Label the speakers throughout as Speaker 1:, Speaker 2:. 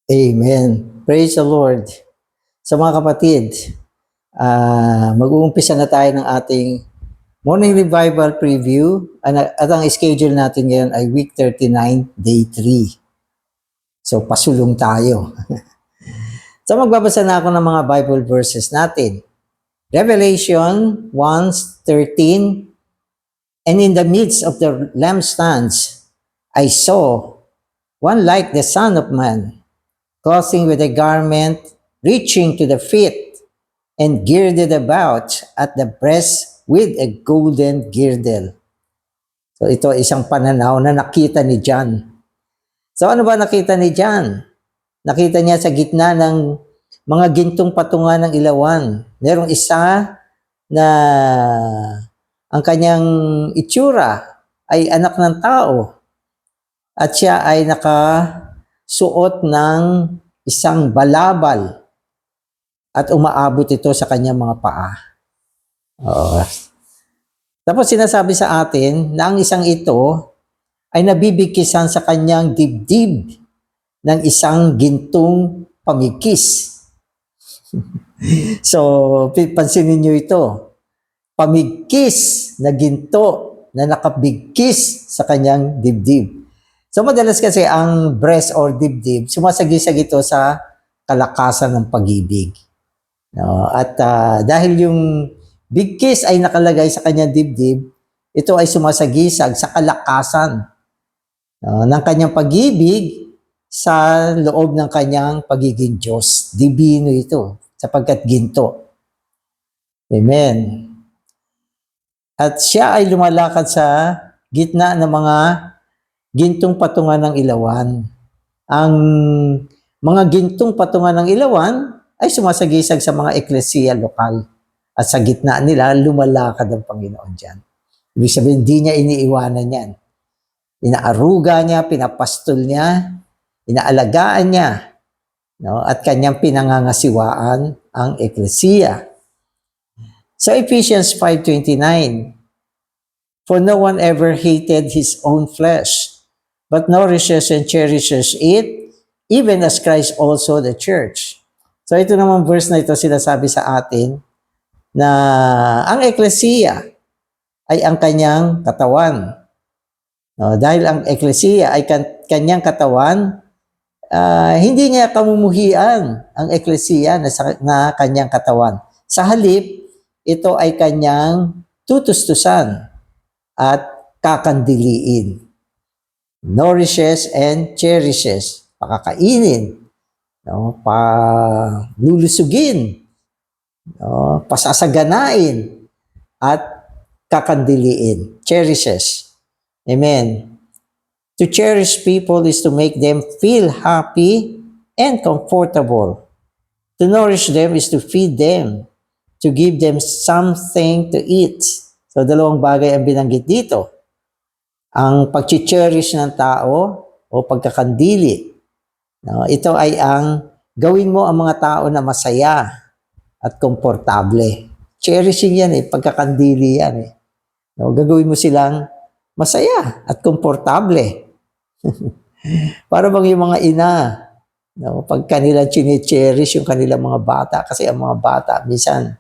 Speaker 1: Amen. Praise the Lord. So mga kapatid, mag-uumpisa na tayo ng ating morning revival preview. At ang schedule natin ngayon ay week 39, day 3. So pasulong tayo. So magbabasa na ako ng mga Bible verses natin. Revelation 1:13, and in the midst of the lampstands, I saw one like the Son of Man, clothing with a garment reaching to the feet, and girded about at the breast with a golden girdle. So ito ay isang pananaw na nakita ni John. So ano ba nakita ni John? Nakita niya sa gitna ng mga gintong patungan ng ilawan. Merong isa na ang kanyang itsura ay anak ng tao. At siya ay nakasuot ng isang balabal at umaabot ito sa kanyang mga paa. Tapos sinasabi sa atin na ang isang ito ay nabibigkisan sa kanyang dibdib ng isang gintong pamigkis. So, pansinin niyo ito. Pamigkis na ginto na nakabigkis sa kanyang dibdib. So, madalas kasi ang breast or dibdib, sumasagisag ito sa kalakasan ng pag-ibig. No? At dahil yung bigkis ay nakalagay sa kanyang dibdib, ito ay sumasagisag sa kalakasan ng kanyang pag-ibig sa loob ng kanyang pagiging Diyos. Divino ito, sapagkat ginto. Amen. At siya ay lumalakad sa gitna ng mga gintong patungan ng ilawan. Ang mga gintong patungan ng ilawan ay sumasagisag sa mga eklesiya lokal. At sa gitna nila, lumalakad ang Panginoon dyan. Ibig sabihin, hindi niya iniiwanan yan. Inaaruga niya, pinapastol niya, inaalagaan niya, no? At kanyang pinangangasiwaan ang eklesiya. So Ephesians 5:29, for no one ever hated his own flesh, but nourishes and cherishes it, even as Christ also the church. So ito naman verse na ito sinasabi sa atin na ang eklesiya ay ang kanyang katawan. No, dahil ang eklesiya ay kanyang katawan, hindi niya kamumuhian ang eklesiya na kanyang katawan. Sa halip, ito ay kanyang tutustusan at kakandiliin. Nourishes and cherishes. Pakakainin, no? Palulusugin, no? Pasasaganain, at kakandiliin. Cherishes. Amen. To cherish people is to make them feel happy and comfortable. To nourish them is to feed them, to give them something to eat. So, dalawang bagay ang binanggit dito. Ang pag-cherish ng tao o pagkakandili. No, ito ay ang gawin mo ang mga tao na masaya at komportable. Cherishing yan pagkakandili yan No, gagawin mo silang masaya at komportable. Para bang yung mga ina, no, pag kanila chine-cherish yung kanilang mga bata, kasi ang mga bata minsan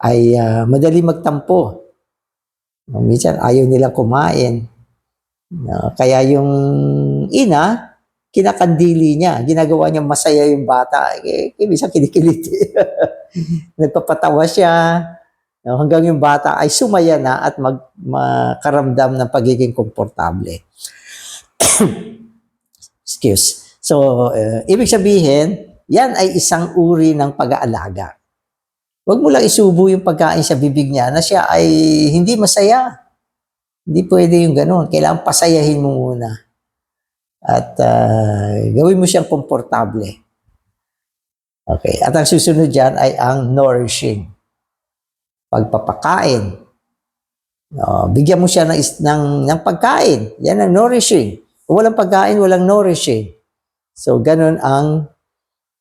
Speaker 1: ay madali magtampo. No, minsan ayaw nila kumain. No, kaya yung ina, kinakandili niya, ginagawa niya masaya yung bata. Minsan kinikilit. Nagpapatawa siya, no, hanggang yung bata ay sumaya na at makaramdam ng pagiging komportable. Excuse. So, ibig sabihin, yan ay isang uri ng pag-aalaga. Huwag mo lang isubo yung pagkain sa bibig niya na siya ay hindi masaya. Hindi pwede yung ganun. Kailangan pasayahin mo muna. At gawin mo siyang komportable. Okay. At ang susunod dyan ay ang nourishing. Pagpapakain. Bigyan mo siya ng pagkain. Yan ang nourishing. Kung walang pagkain, walang nourishing. So, ganun ang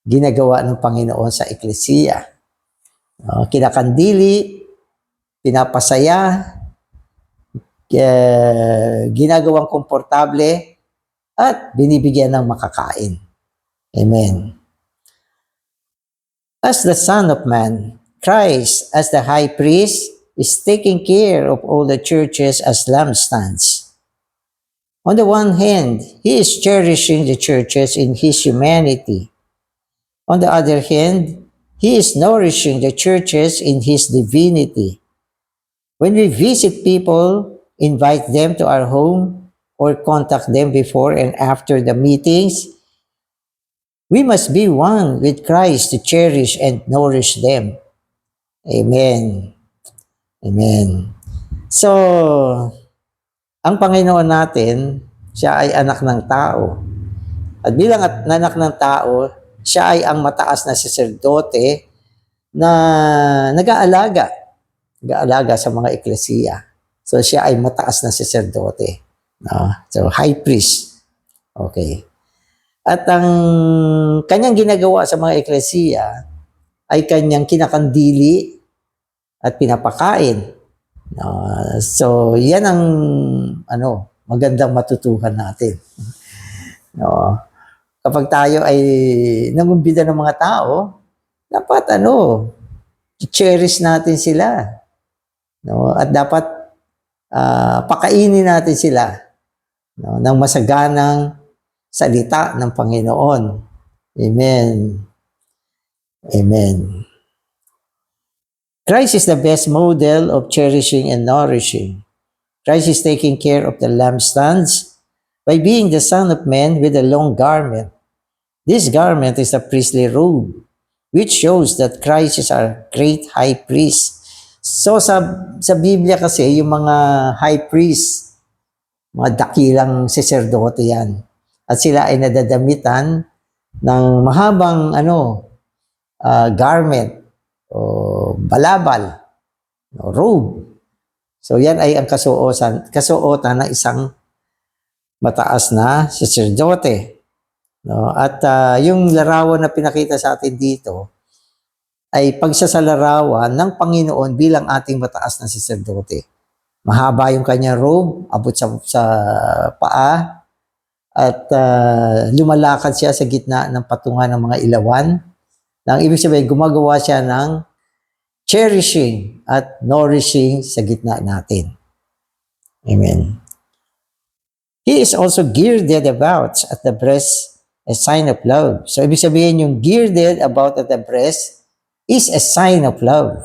Speaker 1: ginagawa ng Panginoon sa eklesiya. Kinakandili, pinapasaya, ginagawang komportable, at binibigyan ng makakain. Amen. As the Son of Man, Christ, as the High Priest, is taking care of all the churches as lampstands. On the one hand, he is cherishing the churches in his humanity. On the other hand, he is nourishing the churches in his divinity. When we visit people, invite them to our home, or contact them before and after the meetings, we must be one with Christ to cherish and nourish them. Amen. Amen. So, ang Panginoon natin, siya ay anak ng tao. At bilang anak ng tao, siya ay ang mataas na saserdote na nag-aalaga sa mga eklesiya. So, siya ay mataas na saserdote. No? So, high priest. Okay. At ang kanyang ginagawa sa mga eklesiya ay kanyang kinakandili at pinapakain. So, yan ang magandang matutuhan natin. No? Kapag tayo ay nangumbida ng mga tao, dapat i-cherish natin sila. No? At dapat pakainin natin sila ng masaganang salita ng Panginoon. Amen. Amen. Christ is the best model of cherishing and nourishing. Christ is taking care of the lampstands by being the Son of Man with a long garment. This garment is a priestly robe, which shows that Christ is our great high priest. So sa Biblia kasi, yung mga high priest, mga dakilang saserdote yan. At sila ay nadadamitan ng mahabang garment o balabal, robe. So yan ay ang kasuotan ng isang mataas na saserdote. No? At yung larawan na pinakita sa atin dito ay pagsasalarawan ng Panginoon bilang ating mataas na saserdote. Mahaba yung kanyang robe, abot sa paa, at lumalakad siya sa gitna ng patungan ng mga ilawan. Nang ibig sabihin, gumagawa siya ng cherishing at nourishing sa gitna natin. Amen. He is also girded about at the breast, a sign of love. So, ibig sabihin, yung girded about at the breast is a sign of love.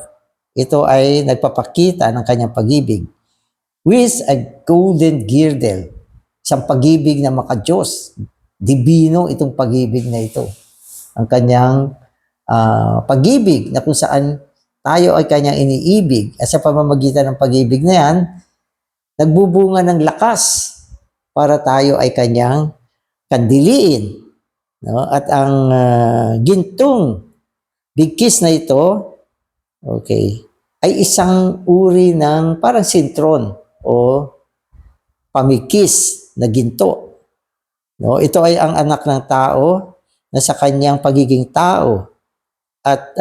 Speaker 1: Ito ay nagpapakita ng kanyang pag-ibig. With a golden girdle. Isang pag-ibig na makadiyos. Dibino itong pag-ibig na ito. Ang kanyang pag-ibig na kung saan tayo ay kanyang iniibig. At sa pamamagitan ng pag-ibig na yan, nagbubunga ng lakas para tayo ay kanyang kandiliin. No? At ang gintong bigkis na ito, okay, ay isang uri ng parang sintron o pamikis na ginto. No? Ito ay ang anak ng tao na sa kanyang pagiging tao at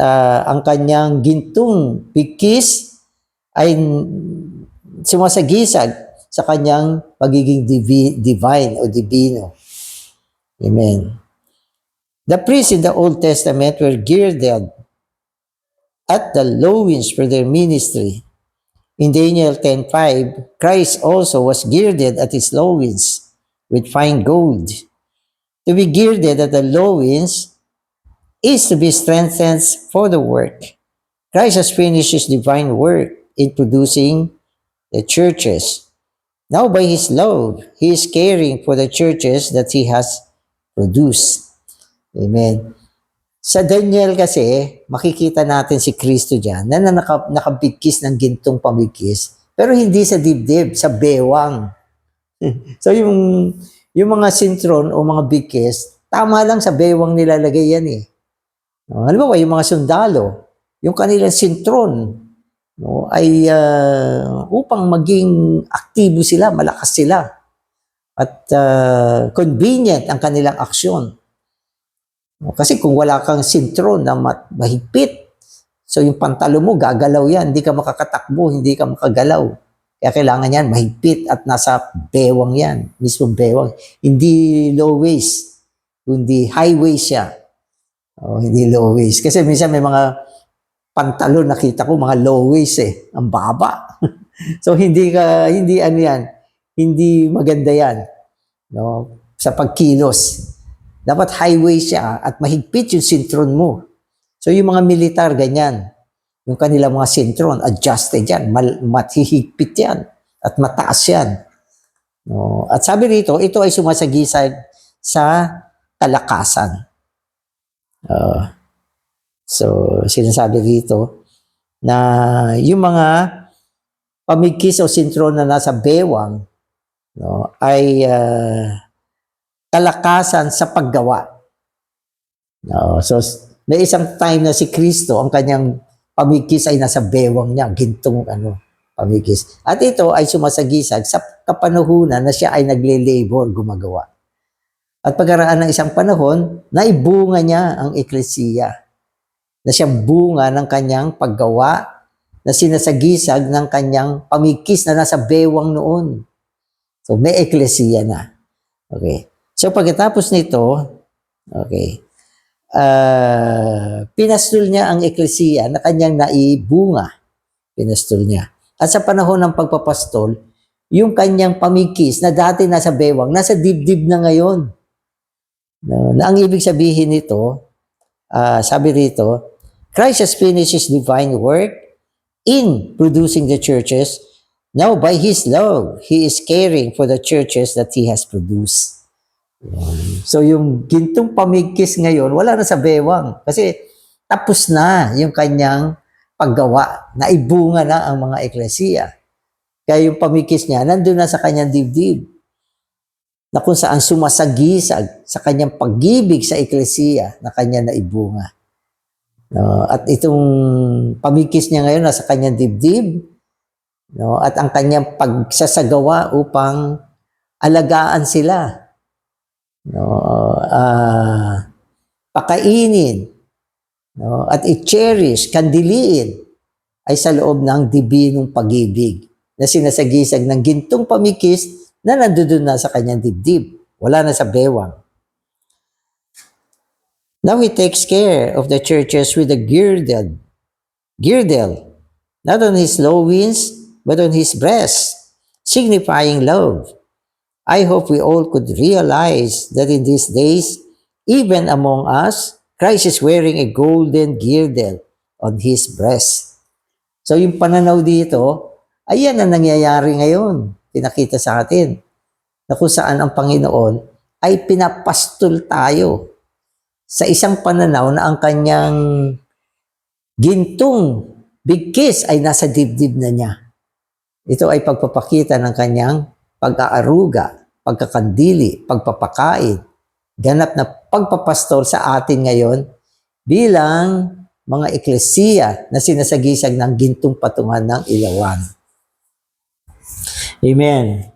Speaker 1: ang kanyang gintong bigkis ay sumasagisag sa kanyang pagiging divine o divino. Amen. The priests in the Old Testament were girded at the loins for their ministry. In Daniel 10:5, Christ also was girded at his loins with fine gold. To be girded at the loins is to be strengthened for the work. Christ has finished his divine work in producing the churches. Now by his love, he is caring for the churches that he has produced. Amen. Sa Daniel kasi, makikita natin si Kristo dyan na nakabigkis ng gintong pamigkis, pero hindi sa dibdib, sa bewang. So yung mga sintron o mga bigkis, tama lang sa bewang nilalagay yan eh. No, halimbawa, yung mga sundalo, yung kanilang sintron, no, ay upang maging aktibo sila, malakas sila, at convenient ang kanilang aksyon. No, kasi kung wala kang sintron na mahigpit, so yung pantalo mo, gagalaw yan, hindi ka makakatakbo, hindi ka makagalaw. Kaya kailangan yan, mahigpit at nasa bewang yan, mismo bewang. Hindi low waist. kundi high waist siya. Hindi low waist. Kasi minsan may mga pantalon nakita ko, mga low waist Ang baba. So hindi ano yan. Hindi maganda yan. No? Sa pagkilos. Dapat high waist siya at mahigpit yung sintron mo. So yung mga militar, ganyan. Yung kanilang mga sintron, adjusted yan. Matihigpit yan. At mataas yan. No? At sabi rito, ito ay sumasagisag sa kalakasan. So, sinasabi rito na yung mga pamigkis o sintron na nasa bewang, no, ay kalakasan sa paggawa. No, so, may isang time na si Kristo, ang kanyang pamigkis ay nasa bewang niya, gintong pamigkis. At ito ay sumasagisag sa kapanahunan na siya ay nagle-labor, gumagawa. At pagkaraan ng isang panahon, naibunga niya ang eklesiya. Na siyang bunga ng kanyang paggawa, na sinasagisag ng kanyang pamigkis na nasa bewang noon. So may eklesiya na. Okay. So pagkatapos nito, okay, pinastol niya ang eklesiya na kanyang naibunga. Pinastol niya. At sa panahon ng pagpapastol, yung kanyang pamigkis na dati nasa bewang, nasa dibdib na ngayon. Na ang ibig sabihin nito, sabi rito, Christ has finished His divine work in producing the churches. Now, by His love, He is caring for the churches that He has produced. So, yung gintong pamigkis ngayon, wala na sa bewang. Kasi tapos na yung kanyang paggawa. Naibunga na ang mga eklesiya. Kaya yung pamigkis niya, nandun na sa kanyang dibdib. Na kung saan sumasagisag sa kanyang pag-ibig sa eklesiya na kanya naibunga. No, at itong pamigkis niya ngayon nasa kanyang dibdib, no, at ang kanyang pagsasagawa upang alagaan sila. No, pakainin, no, at i-cherish, kandiliin ay sa loob ng dibinong pag-ibig na sinasagisag ng gintong pamigkis na nandoon na sa kanyang dibdib. Wala na sa bewang. Now He takes care of the churches with a girdle, not on His loins, but on His breast, signifying love. I hope we all could realize that in these days, even among us, Christ is wearing a golden girdle on His breast. So yung pananaw dito, ayan ang nangyayari ngayon. Pinakita sa atin na kung saan ang Panginoon ay pinapastol tayo sa isang pananaw na ang kanyang gintong bigkis ay nasa dibdib na niya. Ito ay pagpapakita ng kanyang pag-aaruga, pagkakandili, pagpapakain, ganap na pagpapastol sa atin ngayon bilang mga eklesiya na sinasagisag ng gintong patungan ng ilawan. Amen.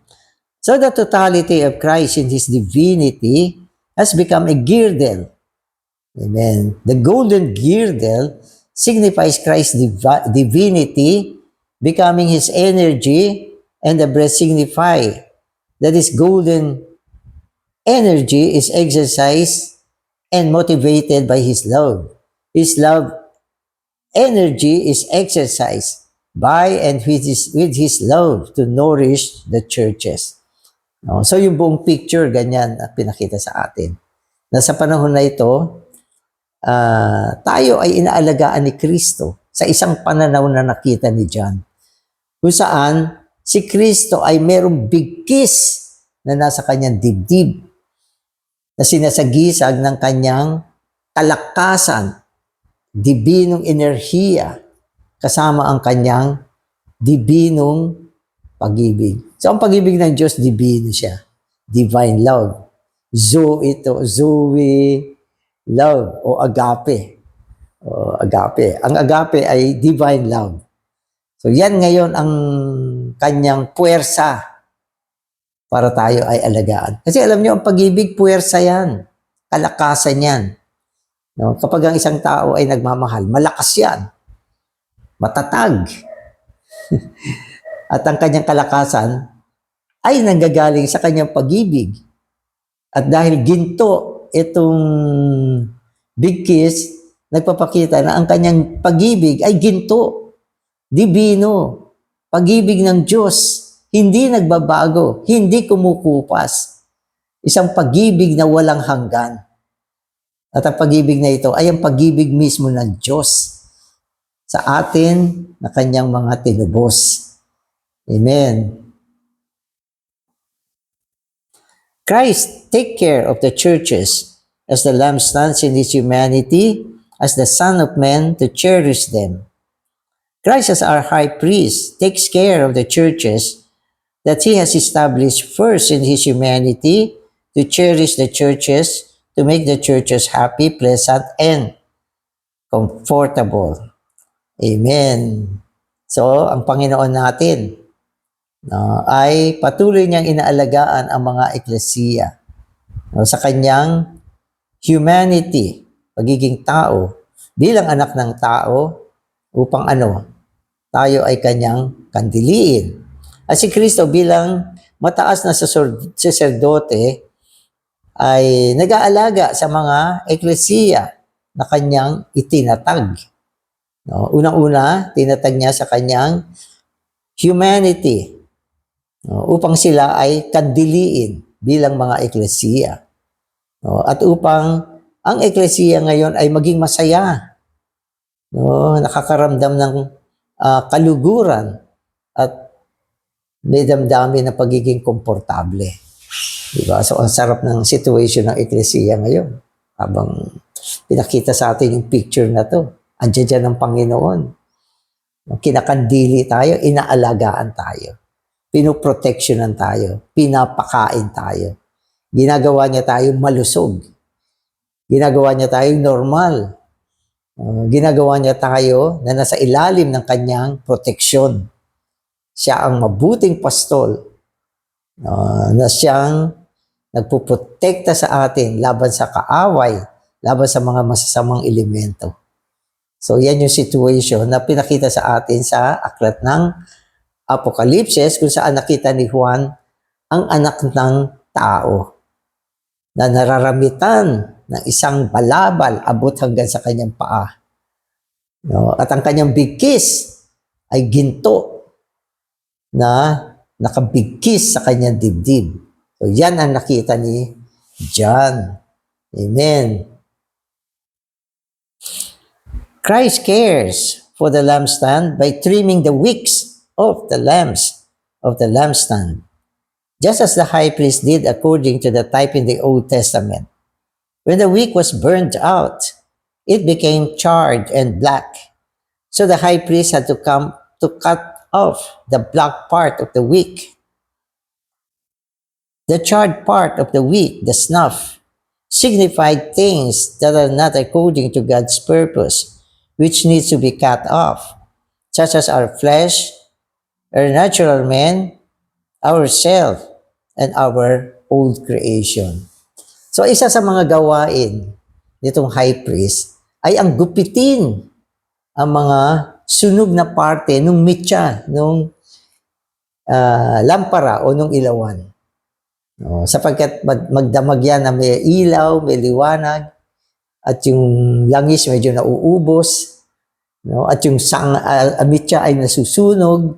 Speaker 1: So the totality of Christ in His divinity has become a girdle. Amen. The golden girdle signifies Christ's divinity becoming His energy, and the breast signify that His golden energy is exercised and motivated by His love. His love energy is exercised by and with His love to nourish the churches. No? So yung buong picture, ganyan at pinakita sa atin. Na sa panahon na ito, tayo ay inaalagaan ni Kristo sa isang pananaw na nakita ni John. Kung saan si Kristo ay merong bigkis na nasa kanyang dibdib na sinasagisag ng kanyang kalakasan, dibinong enerhiya, kasama ang kanyang dibinong pag-ibig. So, ang pag-ibig ng Diyos, dibino siya. Divine love. Zoe love o agape. Ang agape ay divine love. So, yan ngayon ang kanyang puwersa para tayo ay alagaan. Kasi alam niyo, ang pag-ibig, puwersa yan. Kalakasan yan. No? Kapag ang isang tao ay nagmamahal, malakas yan. Matatag. At ang kanyang kalakasan ay nanggagaling sa kanyang pag-ibig. At dahil ginto itong big kiss, nagpapakita na ang kanyang pag-ibig ay ginto, divino, pag-ibig ng Diyos, hindi nagbabago, hindi kumukupas. Isang pag-ibig na walang hanggan. At ang pag-ibig na ito ay ang pag-ibig mismo ng Diyos sa atin na kanyang mga tinubos. Amen. Christ take care of the churches as the Lamb stands in his humanity as the Son of Man to cherish them. Christ as our high priest takes care of the churches that he has established first in his humanity to cherish the churches, to make the churches happy, pleasant, and comfortable. Amen. So, ang Panginoon natin ay patuloy niyang inaalagaan ang mga eklesiya sa kanyang humanity, pagiging tao, bilang anak ng tao, upang tayo ay kanyang kandiliin. At si Kristo bilang mataas na saserdote ay nag-aalaga sa mga eklesiya na kanyang itinatag. Unang-una, tinatag niya sa kanyang humanity upang sila ay kandiliin bilang mga eklesiya. At upang ang eklesiya ngayon ay maging masaya, nakakaramdam ng kaluguran at may damdamin na pagiging komportable. Diba? So, ang sarap ng situation ng eklesiya ngayon. Habang pinakita sa atin yung picture na to, andiyan dyan ang Panginoon. Kinakandili tayo, inaalagaan tayo. Pinoproteksyonan tayo, pinapakain tayo. Ginagawa niya tayong malusog. Ginagawa niya tayong normal. Ginagawa niya tayo na nasa ilalim ng kanyang proteksyon. Siya ang mabuting pastol na siyang nagpuprotekta sa atin laban sa kaaway, laban sa mga masasamang elemento. So yan yung situation na pinakita sa atin sa aklat ng Apokalipsis, kung saan nakita ni Juan ang anak ng tao na nararamitan ng isang balabal abot hanggang sa kanyang paa. At ang kanyang bigkis ay ginto na nakabigkis sa kanyang dibdib. So yan ang nakita ni John. Amen. Christ cares for the lampstand by trimming the wicks of the lamps of the lampstand, just as the high priest did according to the type in the Old Testament. When the wick was burned out, it became charred and black. So the high priest had to come to cut off the black part of the wick. The charred part of the wick, the snuff, signified things that are not according to God's purpose, which needs to be cut off, such as our flesh, our natural man, ourself, and our old creation. So isa sa mga gawain nitong high priest ay ang gupitin ang mga sunog na parte nung mitya, nung lampara o nung ilawan. Sapagkat magdamag yan na may ilaw, may liwanag, at yung langis medyo nauubos, at yung mitya ay nasusunog.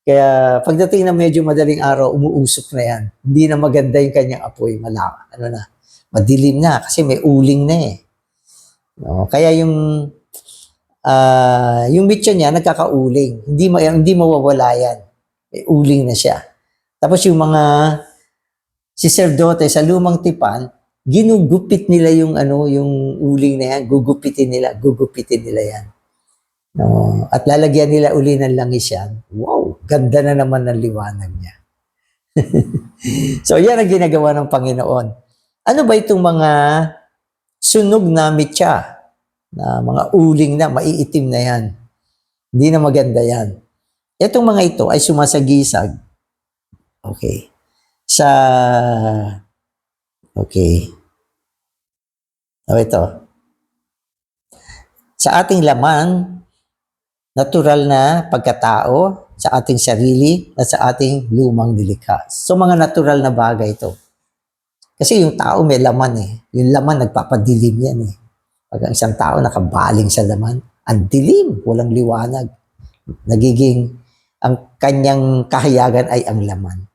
Speaker 1: Kaya pagdating na medyo madaling araw, umuusok na yan. Hindi na maganda yung kanyang apoy. Madilim na kasi may uling na eh. Kaya yung mitya niya nagkakauling. Hindi mawawala yan. May uling na siya. Tapos yung mga saserdote sa lumang tipan, ginugupit nila yung uling na yan. Gugupitin nila yan. At lalagyan nila uli ng langis yan. Wow, ganda na naman ng liwanag niya. So yan ang ginagawa ng Panginoon. Ano ba itong mga sunog na mitya? Na mga uling na, maiitim na yan. Hindi na maganda yan. Itong mga ito ay sumasagisag. Okay. Ito. Sa ating laman, natural na pagkatao, sa ating sarili, at sa ating lumang nilikha. So mga natural na bagay ito. Kasi yung tao may laman eh. Yung laman nagpapadilim yan eh. Pag ang isang tao nakabaling sa laman, ang dilim, walang liwanag. Nagiging, ang kanyang kahayagan ay ang laman.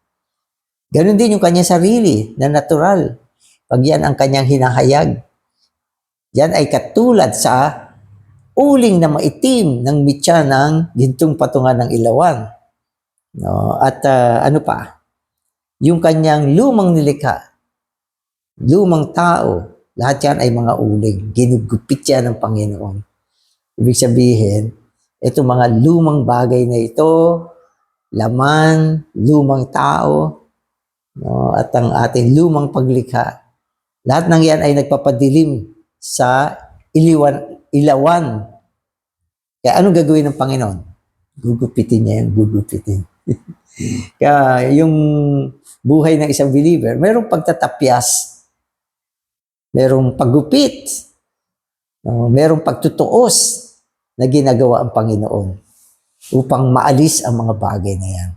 Speaker 1: Ganon din yung kanyang sarili na natural. Pag yan ang kanyang hinahayag, yan ay katulad sa uling na maitim ng mitya ng gintong patungan ng ilawan. No? At ano pa? Yung kanyang lumang nilikha, lumang tao, lahat yan ay mga uling. Ginugupit yan ng Panginoon. Ibig sabihin, itong mga lumang bagay na ito, laman, lumang tao, no? At ang ating lumang paglikha, lahat ng yan ay nagpapadilim sa ilawan. Kaya anong gagawin ng Panginoon? Gugupitin niya yan, gugupitin. Kaya yung buhay ng isang believer, mayroong pagtatapyas, mayroong paggupit, mayroong pagtutuos na ginagawa ang Panginoon upang maalis ang mga bagay na yan.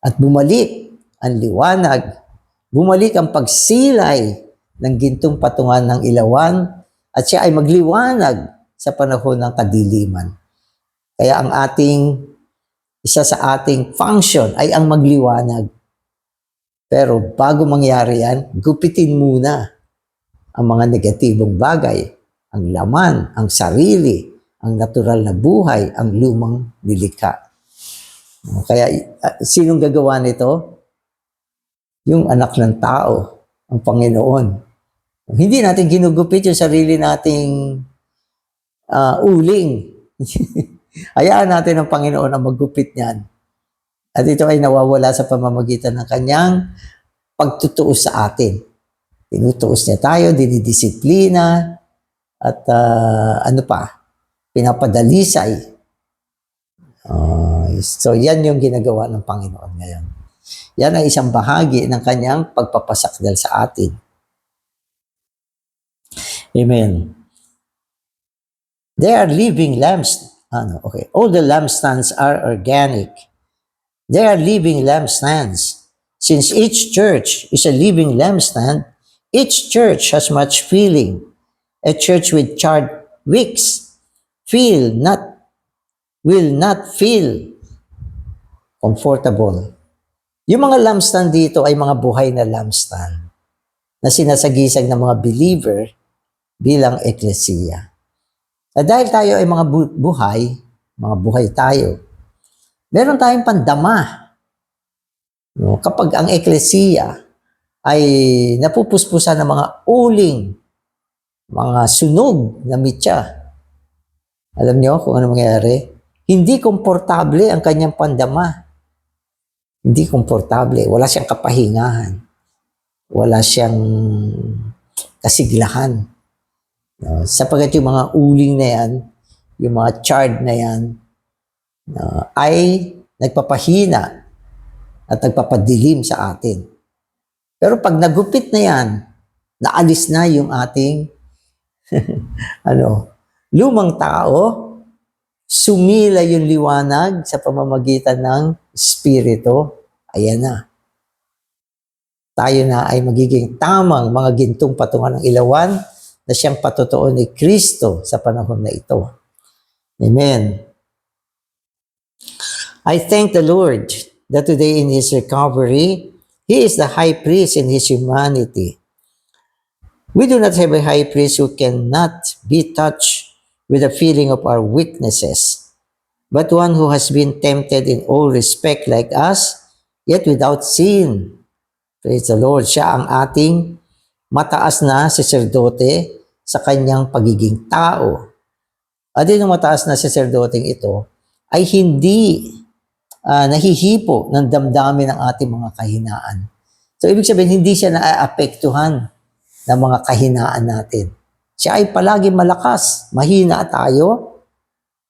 Speaker 1: At bumalik ang liwanag, bumalik ang pagsilay ng gintong patungan ng ilawan, at siya ay magliwanag sa panahon ng kadiliman. Kaya ang isa sa ating function ay ang magliwanag. Pero bago mangyari yan, gupitin muna ang mga negatibong bagay, ang laman, ang sarili, ang natural na buhay, ang lumang nilikha. Kaya sinong gagawa nito? Yung anak ng tao, ang Panginoon. Hindi natin ginugupit yung sarili nating uling. Hayaan natin ang Panginoon ang maggupit niyan. At ito ay nawawala sa pamamagitan ng kanyang pagtutuos sa atin. Tinutuos niya tayo, dinidisiplina, at pinapadalisay. So yan yung ginagawa ng Panginoon ngayon. Yan ay isang bahagi ng kanyang pagpapasakdal sa atin. Amen. They are living lamps. All the lampstands are organic. They are living lampstands. Since each church is a living lampstand, each church has much feeling. A church with charred wicks will not feel comfortable. Yung mga lampstand dito ay mga buhay na lampstand na sinasagisag ng mga believer bilang eklesiya. At dahil tayo ay mga buhay tayo, meron tayong pandama. No? Kapag ang eklesiya ay napupuspusan ng mga uling, mga sunog na mitya, alam niyo kung ano mangyayari? Hindi komportable ang kanyang pandama. Hindi komportable. Wala siyang kapahingahan. Wala siyang kasiglahan. Sapagat yung mga uling na yan, yung mga charred na yan, ay nagpapahina at nagpapadilim sa atin. Pero pag nagupit na yan, naalis na yung ating lumang tao, sumila yung liwanag sa pamamagitan ng Espiritu, ayan na. Tayo na ay magiging tamang mga gintong patungan ng ilawan na siyang patutuon ni Kristo sa panahon na ito. Amen. I thank the Lord that today in His recovery, He is the high priest in His humanity. We do not have a high priest who cannot be touched with the feeling of our weaknesses, but one who has been tempted in all respect like us, yet without sin. Praise the Lord. Siya ang ating mataas na saserdote sa kanyang pagiging tao. At yung mataas na saserdoteng ito ay hindi nahihipo ng damdamin ng ating mga kahinaan. So, ibig sabihin, hindi siya naaapektuhan ng mga kahinaan natin. Siya ay palagi malakas, mahina tayo,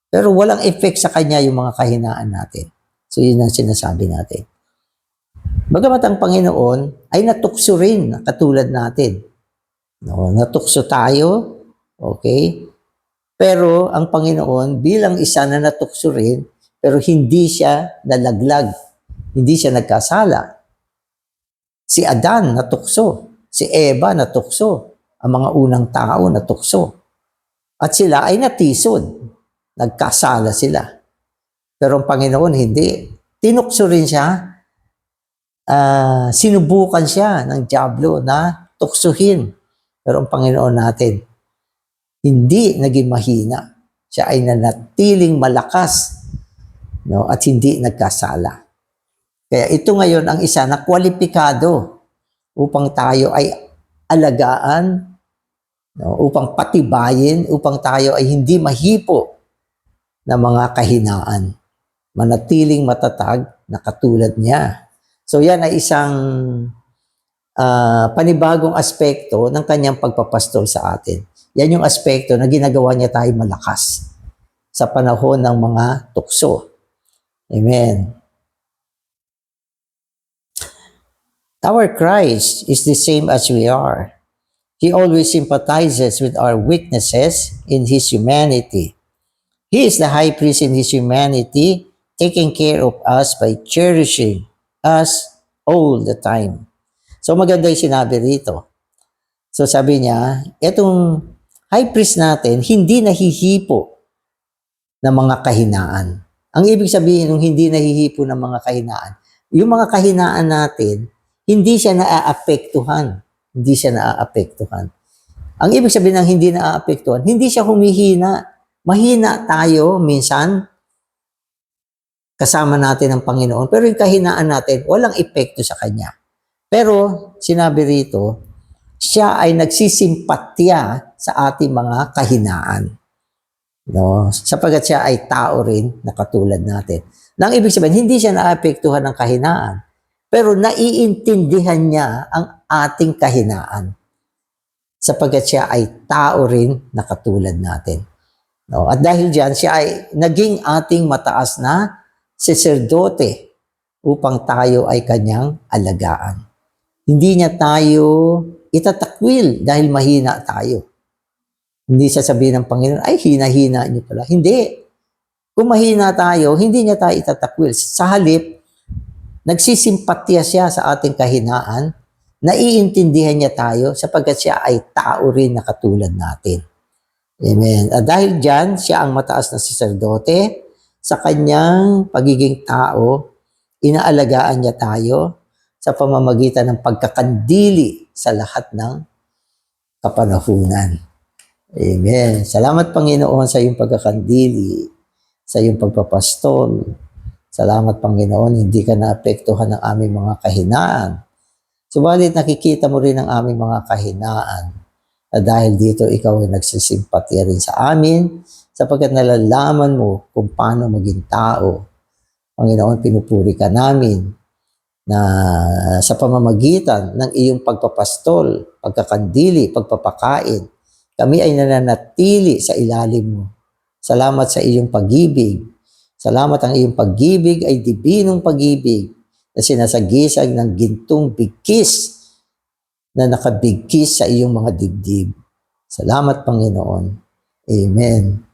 Speaker 1: pero walang effect sa kanya yung mga kahinaan natin. So, yun ang sinasabi natin. Bagamat ang Panginoon ay natukso rin katulad natin. No, natukso tayo, okay? Pero ang Panginoon bilang isa na natukso rin, pero hindi siya nalaglag, hindi siya nagkasala. Si Adan natukso, Si Eva natukso. Ang mga unang tao natukso. At sila ay natisod. Nagkasala sila. Pero ang Panginoon hindi. Tinukso rin siya. Sinubukan siya ng dyablo na tuksuhin. Pero ang Panginoon natin, hindi naging mahina. Siya ay nanatiling malakas, no? At hindi nagkasala. Kaya ito ngayon ang isa na kwalipikado upang tayo ay alagaan, no? Upang patibayin, upang tayo ay hindi mahipo ng mga kahinaan. Manatiling matatag na katulad niya. So yan ay isang panibagong aspekto ng kanyang pagpapastol sa atin. Yan yung aspekto na ginagawa niya tayo malakas sa panahon ng mga tukso. Amen. Our Christ is the same as we are. He always sympathizes with our weaknesses in His humanity. He is the high priest in His humanity, taking care of us by cherishing us all the time. So maganda yung sinabi rito. So sabi niya, itong high priest natin, hindi nahihipo ng mga kahinaan. Ang ibig sabihin ng hindi nahihipo ng mga kahinaan, yung mga kahinaan natin, hindi siya naaapektuhan. Hindi siya naaapektuhan. Ang ibig sabihin ng hindi naaapektuhan, hindi siya humihina. Mahina tayo minsan, kasama natin ang Panginoon, pero yung kahinaan natin, walang epekto sa Kanya. Pero, sinabi rito, siya ay nagsisimpatya sa ating mga kahinaan. No? Sapagat siya ay tao rin na katulad natin. Nang ibig sabihin, hindi siya naapektuhan ng kahinaan, pero naiintindihan niya ang ating kahinaan. Sapagat siya ay tao rin na katulad natin. No? At dahil diyan, siya ay naging ating mataas na saserdote upang tayo ay kanyang alagaan. Hindi niya tayo itatakwil dahil mahina tayo. Hindi sasabihin ng Panginoon, ay hina-hina niyo pala. Hindi. Kung mahina tayo, hindi niya tayo itatakwil. Sa halip, nagsisimpatya siya sa ating kahinaan, naiintindihan niya tayo sapagkat siya ay tao rin na katulad natin. Amen. At dahil dyan, siya ang mataas na saserdote. Sa kanyang pagiging tao, inaalagaan niya tayo sa pamamagitan ng pagkakandili sa lahat ng kapanahunan. Amen. Salamat Panginoon sa iyong pagkakandili, sa iyong pagpapastol. Salamat Panginoon, hindi ka naapektuhan ng aming mga kahinaan. Subalit nakikita mo rin ang aming mga kahinaan. At dahil dito ikaw ay nagsisimpatya rin sa amin, sapagkat nalalaman mo kung paano maging tao. Panginoon, pinupuri ka namin na sa pamamagitan ng iyong pagpapastol, pagkakandili, pagpapakain, kami ay nananatili sa ilalim mo. Salamat sa iyong pag-ibig. Salamat ang iyong pag-ibig ay dibinong pag-ibig na sinasagisag ng gintong bigkis na nakabigkis sa iyong mga dibdib. Salamat Panginoon. Amen.